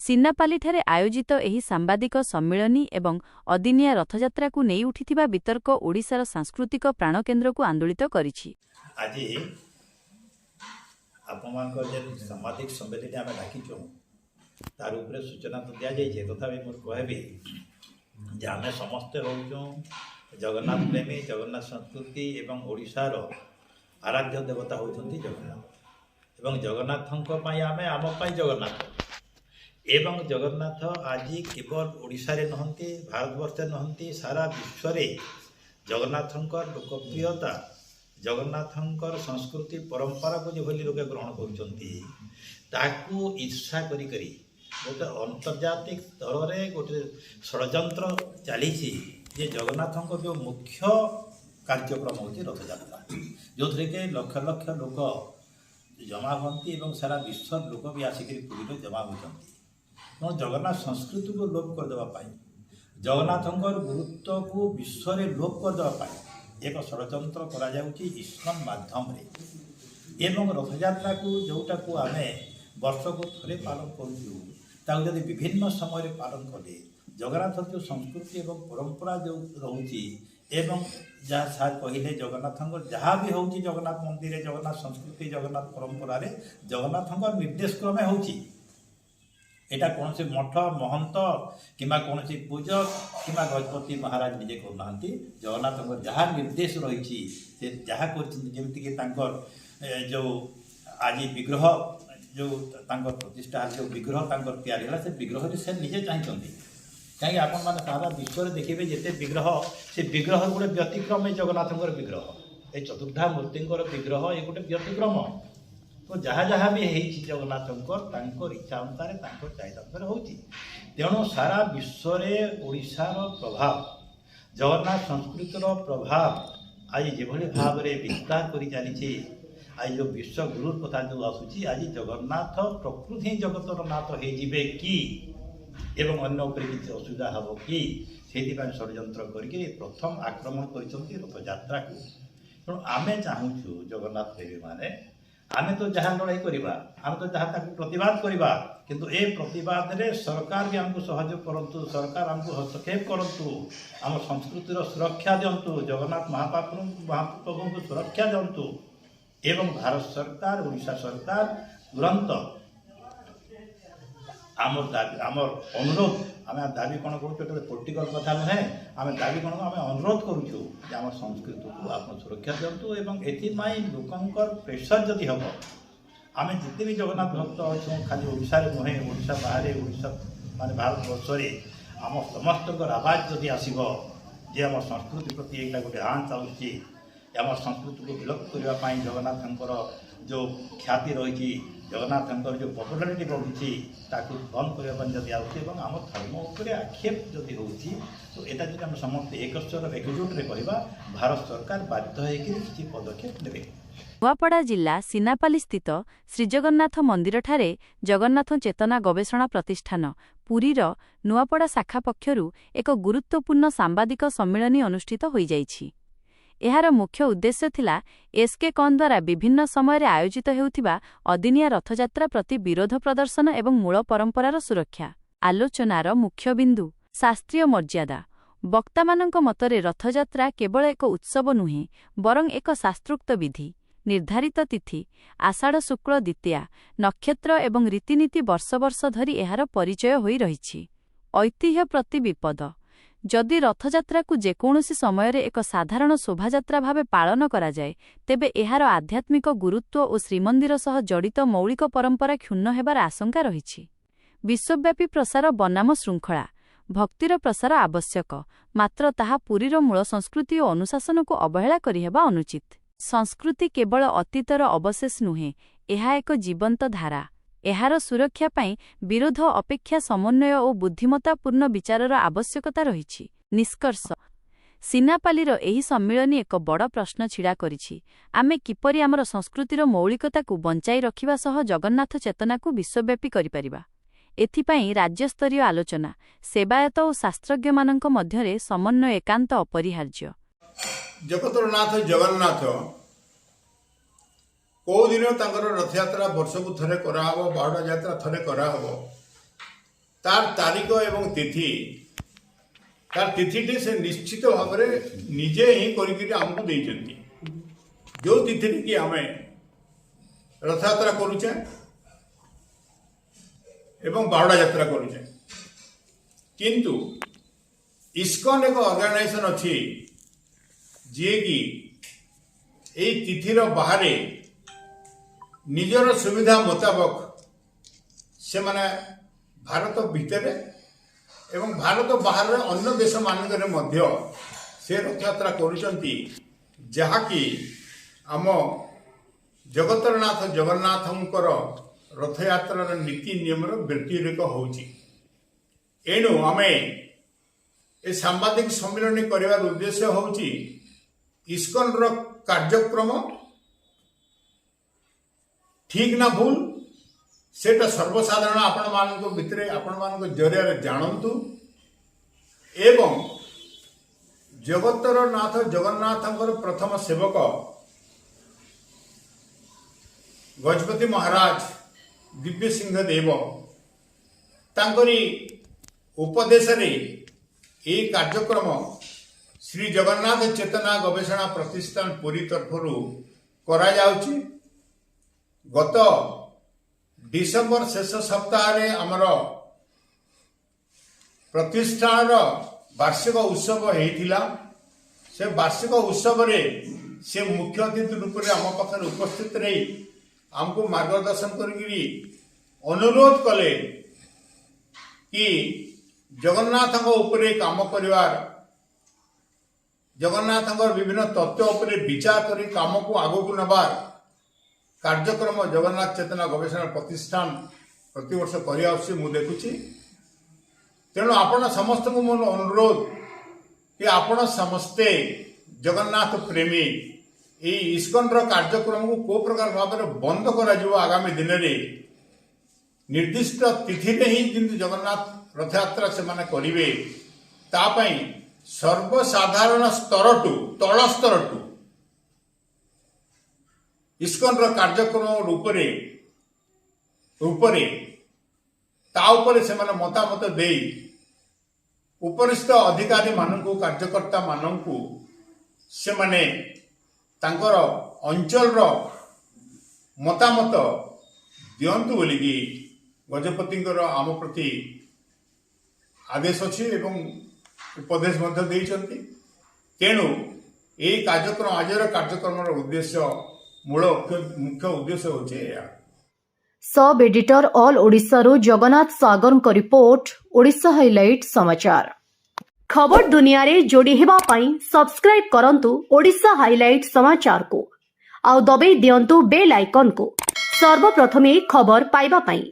ସିନାପାଲିଠାରେ ଆୟୋଜିତ ଏହି ସାମ୍ବାଦିକ ସମ୍ମିଳନୀ ଏବଂ ଅଦିନିଆ ରଥଯାତ୍ରାକୁ ନେଇ ଉଠିଥିବା ବିତର୍କ ଓଡ଼ିଶାର ସାଂସ୍କୃତିକ ପ୍ରାଣକେନ୍ଦ୍ରକୁ ଆନ୍ଦୋଳିତ କରିଛି। ଆଜି ଆପଣଙ୍କ ଯେ ସାମ୍ବାଦିକ ସମ୍ମିଳନୀ ଆମେ ଡାକିଛୁ ତାର ଉପରେ ସୂଚନା ତ ଦିଆଯାଇଛି, ତଥାପି ମୁଁ କହିବି ଯେ ଆମେ ସମସ୍ତେ ହେଉଛୁ ଜଗନ୍ନାଥ ପ୍ରେମୀ, ଜଗନ୍ନାଥ ସଂସ୍କୃତି ଏବଂ ଓଡ଼ିଶାର ଆରାଧ୍ୟ ଦେବତା ହେଉଛନ୍ତି ଜଗନ୍ନାଥ ଏବଂ ଜଗନ୍ନାଥଙ୍କ ପାଇଁ ଆମେ ଆମ ପାଇଁ ଜଗନ୍ନାଥ ଏବଂ ଜଗନ୍ନାଥ ଆଜି କେବଳ ଓଡ଼ିଶାରେ ନୁହନ୍ତି, ଭାରତବର୍ଷରେ ନୁହନ୍ତି, ସାରା ବିଶ୍ୱରେ ଜଗନ୍ନାଥଙ୍କର ଲୋକପ୍ରିୟତା, ଜଗନ୍ନାଥଙ୍କର ସଂସ୍କୃତି ପରମ୍ପରାକୁ ଯେଭଳି ଲୋକେ ଗ୍ରହଣ କରୁଛନ୍ତି ତାକୁ ଈର୍ଷା କରି ଗୋଟେ ଆନ୍ତର୍ଜାତିକ ସ୍ତରରେ ଗୋଟେ ଷଡ଼ଯନ୍ତ୍ର ଚାଲିଛି ଯେ ଜଗନ୍ନାଥଙ୍କ ଯେଉଁ ମୁଖ୍ୟ କାର୍ଯ୍ୟକ୍ରମ ହେଉଛି ରଥଯାତ୍ରା, ଯେଉଁଥିରେ କି ଲକ୍ଷ ଲକ୍ଷ ଲୋକ ଜମା ହୁଅନ୍ତି ଏବଂ ସାରା ବିଶ୍ୱର ଲୋକ ବି ଆସିକରି ପୁରୀରେ ଜମା ହେଉଛନ୍ତି। ତେଣୁ ଜଗନ୍ନାଥ ସଂସ୍କୃତିକୁ ଲୋପ କରିଦେବା ପାଇଁ, ଜଗନ୍ନାଥଙ୍କର ଗୁରୁତ୍ୱକୁ ବିଶ୍ୱରେ ଲୋପ କରିଦେବା ପାଇଁ ଏକ ଷଡ଼ଯନ୍ତ୍ର କରାଯାଉଛି ଇସ୍କନ ମାଧ୍ୟମରେ ଏବଂ ରଥଯାତ୍ରାକୁ ଯେଉଁଟାକୁ ଆମେ ବର୍ଷକୁ ଥରେ ପାଳନ କରୁଛୁ ତାକୁ ଯଦି ବିଭିନ୍ନ ସମୟରେ ପାଳନ କଲେ ଜଗନ୍ନାଥଙ୍କ ଯେଉଁ ସଂସ୍କୃତି ଏବଂ ପରମ୍ପରା ଯେଉଁ ରହୁଛି ଏବଂ ଯାହା ସାର୍ କହିଲେ ଜଗନ୍ନାଥଙ୍କର ଯାହା ବି ହେଉଛି ଜଗନ୍ନାଥ ମନ୍ଦିରରେ, ଜଗନ୍ନାଥ ସଂସ୍କୃତି, ଜଗନ୍ନାଥ ପରମ୍ପରାରେ ଜଗନ୍ନାଥଙ୍କ ନିର୍ଦ୍ଦେଶ କ୍ରମେ ହେଉଛି। এটা କୌଣସି ମଠ ମହନ୍ତ କିମ୍ବା କୌଣସି ପୂଜକ କିମ୍ବା ଗଜପତି ମହାରାଜ ନିଜେ କରୁନାହାନ୍ତି। ଜଗନ୍ନାଥଙ୍କର ଯାହା ନିର୍ଦ୍ଦେଶ ରହିଛି ସେ ଯାହା କରିଛନ୍ତି, ଯେମିତିକି ତାଙ୍କର ଯେଉଁ ଆଜି ବିଗ୍ରହ ଯେଉଁ ତାଙ୍କର ପ୍ରତିଷ୍ଠା ଯେଉଁ ବିଗ୍ରହ ତାଙ୍କର ତିଆରି ହେଲା ସେ ବିଗ୍ରହରେ ସେ ନିଜେ ଚାହିଁଛନ୍ତି। କାହିଁକି ଆପଣମାନେ ସାରା ବିଶ୍ୱରେ ଦେଖିବେ ଯେତେ ବିଗ୍ରହ, ସେ ବିଗ୍ରହ ଗୋଟେ ବ୍ୟତିକ୍ରମ ଜଗନ୍ନାଥଙ୍କର ବିଗ୍ରହ, ଏ ଚତୁର୍ଦ୍ଧା ମୂର୍ତ୍ତିଙ୍କର ବିଗ୍ରହ ଏ ଗୋଟେ ବ୍ୟତିକ୍ରମ। ତ ଯାହା ଯାହା ବି ହେଇଛି ଜଗନ୍ନାଥଙ୍କର ତାଙ୍କର ଇଚ୍ଛା ଅନୁସାରେ ତାଙ୍କର ଚାହିଦା ଅନୁସାରେ ହେଉଛି। ତେଣୁ ସାରା ବିଶ୍ୱରେ ଓଡ଼ିଶାର ପ୍ରଭାବ, ଜଗନ୍ନାଥ ସଂସ୍କୃତିର ପ୍ରଭାବ ଆଜି ଯେଭଳି ଭାବରେ ବିସ୍ତାର କରି ଚାଲିଛି, ଆଜି ଯେଉଁ ବିଶ୍ୱଗୁରୁ କଥା ଯେଉଁ ଆସୁଛି, ଆଜି ଜଗନ୍ନାଥ ପ୍ରକୃତି ଜଗତର ନାଥ ହେଇଯିବେ କି ଏବଂ ଅନ୍ୟ ଉପରେ କିଛି ଅସୁବିଧା ହେବ କି, ସେଇଥିପାଇଁ ଷଡ଼ଯନ୍ତ୍ର କରିକି ପ୍ରଥମ ଆକ୍ରମଣ କରିଛନ୍ତି ରଥଯାତ୍ରାକୁ। ତେଣୁ ଆମେ ଚାହୁଁଛୁ ଜଗନ୍ନାଥ ପ୍ରେମୀମାନେ ଆମେ ତ ଯାହା ଲଢ଼ାଇ କରିବା, ଆମେ ତ ଯାହା ତାକୁ ପ୍ରତିବାଦ କରିବା, କିନ୍ତୁ ଏ ପ୍ରତିବାଦରେ ସରକାର ବି ଆମକୁ ସହଯୋଗ କରନ୍ତୁ, ସରକାର ଆମକୁ ହସ୍ତକ୍ଷେପ କରନ୍ତୁ, ଆମ ସଂସ୍କୃତିର ସୁରକ୍ଷା ଦିଅନ୍ତୁ, ଜଗନ୍ନାଥ ମହାପ୍ରଭୁଙ୍କୁ ସୁରକ୍ଷା ଦିଅନ୍ତୁ ଏବଂ ଭାରତ ସରକାର, ଓଡ଼ିଶା ସରକାର ତୁରନ୍ତ ଆମର ଦାବି, ଆମର ଅନୁରୋଧ, ଆମେ ଦାବି କ'ଣ କରୁଛୁ, ଏଟା ପଲିଟିକାଲ କଥା ନୁହେଁ, ଆମେ ଦାବି କ'ଣ ଆମେ ଅନୁରୋଧ କରୁଛୁ ଯେ ଆମ ସଂସ୍କୃତିକୁ ଆପଣ ସୁରକ୍ଷା ଦିଅନ୍ତୁ ଏବଂ ଏଥିପାଇଁ ଲୋକଙ୍କର ପ୍ରେସର ଯଦି ହେବ, ଆମେ ଯେତେ ବି ଜଗନ୍ନାଥ ଭକ୍ତ ଅଛୁ ଖାଲି ଓଡ଼ିଶାରେ ନୁହେଁ, ଓଡ଼ିଶା ବାହାରେ, ଓଡ଼ିଶା ମାନେ ଭାରତବର୍ଷରେ ଆମ ସମସ୍ତଙ୍କର ଆବାଜ ଯଦି ଆସିବ ଯେ ଆମ ସଂସ୍କୃତି ପ୍ରତି ଏଇଟା ଗୋଟେ ଆଞ୍ଚ ଆସୁଛି, ଆମ ସଂସ୍କୃତିକୁ ବିଲୋପ କରିବା ପାଇଁ ଜଗନ୍ନାଥଙ୍କର ଯେଉଁ ଖ୍ୟାତି ରହିଛି, ଜଗନ୍ନାଥଙ୍କର ଯେଉଁ ପପୁଲାରିଟି ବଢ଼ୁଛି ତାକୁ ବନ୍ଦ କରିବା ପାଇଁ ଯଦି ଆସୁଛି ଏବଂ ଆମ ଧର୍ମ ଉପରେ ଆକ୍ଷେପ ଯଦି ହେଉଛି, ତ ଏଇଟା ଯଦି ଆମେ ସମସ୍ତେ ଏକସ୍ୱର ଏକଜୁଟରେ କହିବା, ଭାରତ ସରକାର ବାଧ୍ୟ ହୋଇକି କିଛି ପଦକ୍ଷେପ ନେବେ। ନୂଆପଡ଼ା ଜିଲ୍ଲା ସିନାପାଲି ସ୍ଥିତ ଶ୍ରୀଜଗନ୍ନାଥ ମନ୍ଦିରଠାରେ ଜଗନ୍ନାଥ ଚେତନା ଗବେଷଣା ପ୍ରତିଷ୍ଠାନ ପୁରୀର ନୂଆପଡ଼ା ଶାଖା ପକ୍ଷରୁ ଏକ ଗୁରୁତ୍ୱପୂର୍ଣ୍ଣ ସାମ୍ବାଦିକ ସମ୍ମିଳନୀ ଅନୁଷ୍ଠିତ ହୋଇଯାଇଛି। ଏହାର ମୁଖ୍ୟ ଉଦ୍ଦେଶ୍ୟ ଥିଲା ଏସ୍କେ କନ୍ ଦ୍ୱାରା ବିଭିନ୍ନ ସମୟରେ ଆୟୋଜିତ ହେଉଥିବା ଅଦିନିଆ ରଥଯାତ୍ରା ପ୍ରତି ବିରୋଧ ପ୍ରଦର୍ଶନ ଏବଂ ମୂଳ ପରମ୍ପରାର ସୁରକ୍ଷା। ଆଲୋଚନାର ମୁଖ୍ୟବିନ୍ଦୁ ଶାସ୍ତ୍ରୀୟ ମର୍ଯ୍ୟାଦା। ବକ୍ତାମାନଙ୍କ ମତରେ ରଥଯାତ୍ରା କେବଳ ଏକ ଉତ୍ସବ ନୁହେଁ, ବରଂ ଏକ ଶାସ୍ତ୍ରୋକ୍ତ ବିଧି, ନିର୍ଦ୍ଧାରିତ ତିଥି, ଆଷାଢ଼ ଶୁକ୍ଳ ଦ୍ୱିତୀୟା, ନକ୍ଷତ୍ର ଏବଂ ରୀତିନୀତି ବର୍ଷ ବର୍ଷ ଧରି ଏହାର ପରିଚୟ ହୋଇ ରହିଛି। ଐତିହ୍ୟ ପ୍ରତି ବିପଦ। ଯଦି ରଥଯାତ୍ରାକୁ ଯେକୌଣସି ସମୟରେ ଏକ ସାଧାରଣ ଶୋଭାଯାତ୍ରା ଭାବେ ପାଳନ କରାଯାଏ, ତେବେ ଏହାର ଆଧ୍ୟାତ୍ମିକ ଗୁରୁତ୍ୱ ଓ ଶ୍ରୀମନ୍ଦିର ସହ ଜଡ଼ିତ ମୌଳିକ ପରମ୍ପରା କ୍ଷୁଣ୍ଣ ହେବାର ଆଶଙ୍କା ରହିଛି। ବିଶ୍ୱବ୍ୟାପୀ ପ୍ରସାର ବନାମ ଶୃଙ୍ଖଳା। ଭକ୍ତିର ପ୍ରସାର ଆବଶ୍ୟକ, ମାତ୍ର ତାହା ପୁରୀର ମୂଳ ସଂସ୍କୃତି ଓ ଅନୁଶାସନକୁ ଅବହେଳା କରିହେବା ଅନୁଚିତ। ସଂସ୍କୃତି କେବଳ ଅତୀତର ଅବଶେଷ ନୁହେଁ, ଏହା ଏକ ଜୀବନ୍ତ ଧାରା। ଏହାର ସୁରକ୍ଷା ପାଇଁ ବିରୋଧ ଅପେକ୍ଷା ସମନ୍ୱୟ ଓ ବୁଦ୍ଧିମତ୍ତାପୂର୍ଣ୍ଣ ବିଚାରର ଆବଶ୍ୟକତା ରହିଛି। ନିଷ୍କର୍ଷ, ସିନାପାଲିର ଏହି ସମ୍ମିଳନୀ ଏକ ବଡ଼ ପ୍ରଶ୍ନ ଛିଡ଼ା କରିଛି। ଆମେ କିପରି ଆମର ସଂସ୍କୃତିର ମୌଳିକତାକୁ ବଞ୍ଚାଇ ରଖିବା ସହ ଜଗନ୍ନାଥ ଚେତନାକୁ ବିଶ୍ୱବ୍ୟାପୀ କରିପାରିବା? ଏଥିପାଇଁ ରାଜ୍ୟସ୍ତରୀୟ ଆଲୋଚନା, ସେବାୟତ ଓ ଶାସ୍ତ୍ରଜ୍ଞମାନଙ୍କ ମଧ୍ୟରେ ସମନ୍ୱୟ ଏକାନ୍ତ ଅପରିହାର୍ଯ୍ୟ। ଜଗତର ନାଥ ଜଗନ୍ନାଥ କେଉଁ ଦିନ ତାଙ୍କର ରଥଯାତ୍ରା ବର୍ଷକୁ ଥରେ କରାହେବ, ବାହୁଡ଼ା ଯାତ୍ରା ଥରେ କରାହେବ, तार तारीख एवं तिथि तार तिथिटी से निश्चित भाव में निजे ही करमको देइछंती जो तिथि कि आम रथ यात्रा करुचे एवं बाहुड़ा यात्रा करुचे किंतु इस्कॉन एक ऑर्गेनाइजेशन अच्छी जी कि यही तिथिर बाहर निजर सुविधा मुताबक से माने भारत भितर एवं भारत बाहर अन्य देश मानक मध्य से रथ यात्रा करुचंती जहाँकि आम जगतरनाथ जगन्नाथंकर रथ यात्रार नीति नियम व्यतिरेक होउची एणु आमे ए सांबादिक सम्मेलन करिवार उद्देश्य होउची इस्कॉन रो कार्यक्रम ठीक ना भूल सेटा सर्वसाधारण आपण मानक भितरे आपण मानक जरिया जानतु एवं जगतर नाथ जगन्नाथंकर प्रथम सेवक गजपति महाराज दिव्य सिंह देव तांकरी उपदेश रे ए कार्यक्रम श्री जगन्नाथ चेतना गवेषणा प्रतिष्ठान पुरी तरफरु करा जाउची गत डिसेम्बर शेष सप्ताह रे हमर प्रतिष्ठान वार्षिक उत्सव हेतिला से वार्षिक उत्सव रे से मुख्य अतिथि रूप में आम पाखे उपस्थित रही हमको मार्गदर्शन करी अनुरोध कले कि जगन्नाथ उपरे काम करिवार जगन्नाथ विभिन्न तत्व उपरे विचार करी काम को आगो को नबार कार्यक्रम जगन्नाथ चेतना गवेषणा प्रतिष्ठान प्रतिवर्ष कर मु देखुची तेणु आपण समस्त को मोर अनुरोध कि आपण समस्ते जगन्नाथ प्रेमी ये इस्कॉन कार्यक्रम को को प्रकार भाव में बंद कर आगामी दिन में निर्दिष्ट तिथि रे ही जिन जगन्नाथ रथ यात्रा से माने करिवे तापई सर्वसाधारण स्तर टू तल स्तर टू इस्कॉन कार्यक्रम रूपरे ता उपरे से माने मतामत देई उपरिस्थ अधिकारी मानकु कार्यकर्ता मानकु से माने तांकर अंचल रो मतामत दियंतु बोलिकी गजपति आम प्रति आदेश अच्छी एवं उपदेश देइछंती तेणु यही कार्यक्रम आज कार्यक्रम उद्देश्य मूल मुख्य उद्देश्य होचे सब एडिटर ऑल ओडिशा रो जगन्नाथ सागर को रिपोर्ट ओडिशा हाइलाइट समाचार खबर दुनिया रे जोड़ी हेबा पई सब्सक्राइब करंतु ओडिशा हाइलाइट समाचार को आउ दबे दियंतु बेल आइकन को सर्वप्रथमे खबर पाइबा पई।